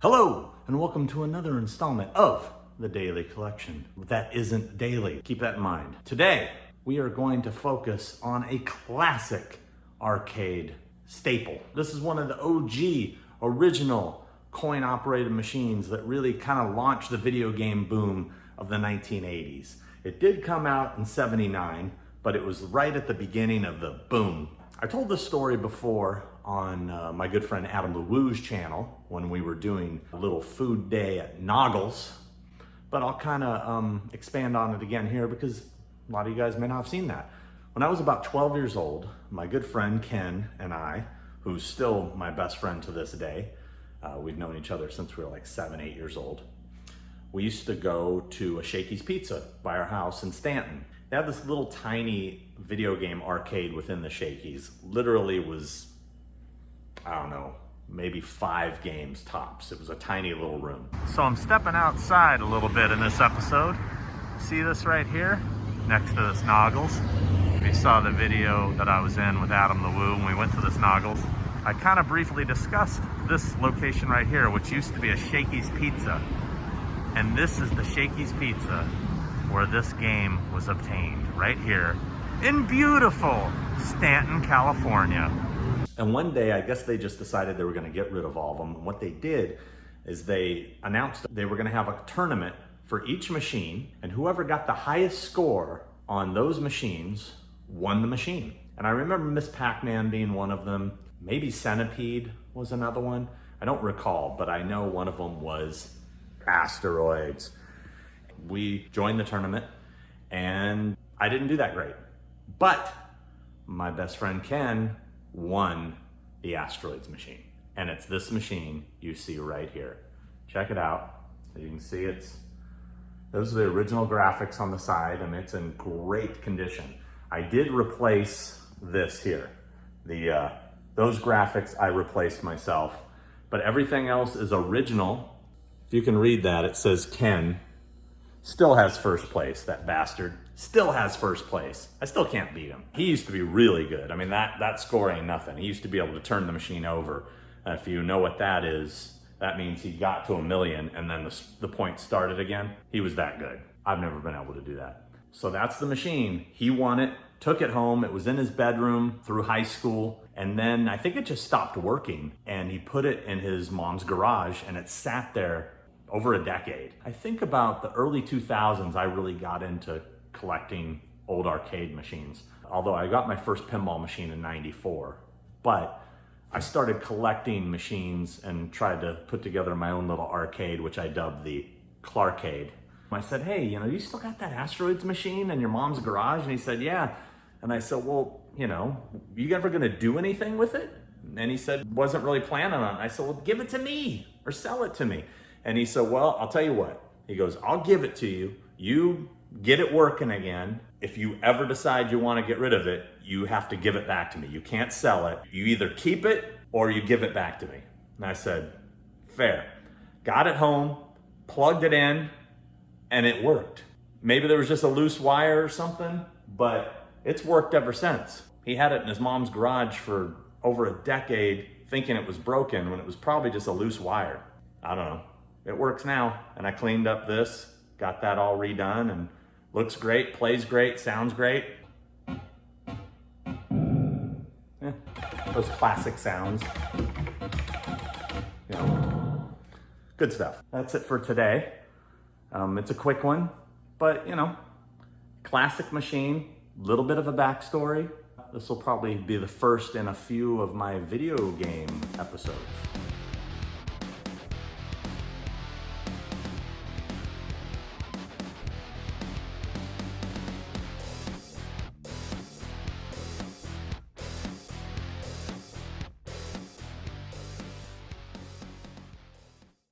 Hello, and welcome to another installment of the Daily Collection. That isn't daily, keep that in mind. Today, we are going to focus on a classic arcade staple. This is one of the OG, original coin-operated machines that really kind of launched the video game boom of the 1980s. It did come out in '79, but it was right at the beginning of the boom. I told this story before on my good friend Adam Lewoo's channel when we were doing a little food day at Noggles, but I'll kind of expand on it again here because a lot of you guys may not have seen that. When I was about 12 years old, my good friend Ken and I, who's still my best friend to this day, we've known each other since we were like 7, 8 years old. We used to go to a Shakey's Pizza by our house in Stanton. They had this little tiny video game arcade within the Shakey's. Literally was, I don't know, maybe 5 games tops. It was a tiny little room. So I'm stepping outside a little bit in this episode. See this right here? Next to this Noggles. If you saw the video that I was in with Adam Lewoo when we went to this Noggles, I kind of briefly discussed this location right here, which used to be a Shakey's Pizza. And this is the Shakey's Pizza where this game was obtained, right here in beautiful Stanton, California. And one day, I guess they just decided they were gonna get rid of all of them. And what they did is they announced they were gonna have a tournament for each machine, and whoever got the highest score on those machines won the machine. And I remember Miss Pac-Man being one of them. Maybe Centipede was another one. I don't recall, but I know one of them was Asteroids. We joined the tournament and I didn't do that great, but my best friend Ken won the Asteroids machine. And it's this machine you see right here. Check it out. You can see those are the original graphics on the side, and it's in great condition. I did replace this here. Those graphics I replaced myself, but everything else is original. If you can read that, it says Ken still has first place. That bastard still has first place. I still can't beat him. He used to be really good. I mean, that score ain't nothing. He used to be able to turn the machine over. If you know what that is, that means he got to 1,000,000 and then the point started again. He was that good. I've never been able to do that. So that's the machine. He won it, took it home. It was in his bedroom through high school. And then I think it just stopped working, and he put it in his mom's garage, and it sat there over a decade. I think about the early 2000s, I really got into collecting old arcade machines. Although I got my first pinball machine in '94, but I started collecting machines and tried to put together my own little arcade, which I dubbed the Clarkade. I said, hey, you still got that Asteroids machine in your mom's garage? And he said, yeah. And I said, well, you ever gonna do anything with it? And he said, wasn't really planning on it. I said, well, give it to me or sell it to me. And he said, well, I'll tell you what. He goes, I'll give it to you. You get it working again. If you ever decide you want to get rid of it, you have to give it back to me. You can't sell it. You either keep it or you give it back to me. And I said, fair. Got it home, plugged it in, and it worked. Maybe there was just a loose wire or something, but it's worked ever since. He had it in his mom's garage for over a decade, thinking it was broken when it was probably just a loose wire. I don't know. It works now, and I cleaned up this, got that all redone, and looks great, plays great, sounds great. Yeah, those classic sounds. Good stuff. That's it for today. It's a quick one, but classic machine, little bit of a backstory. This will probably be the first in a few of my video game episodes.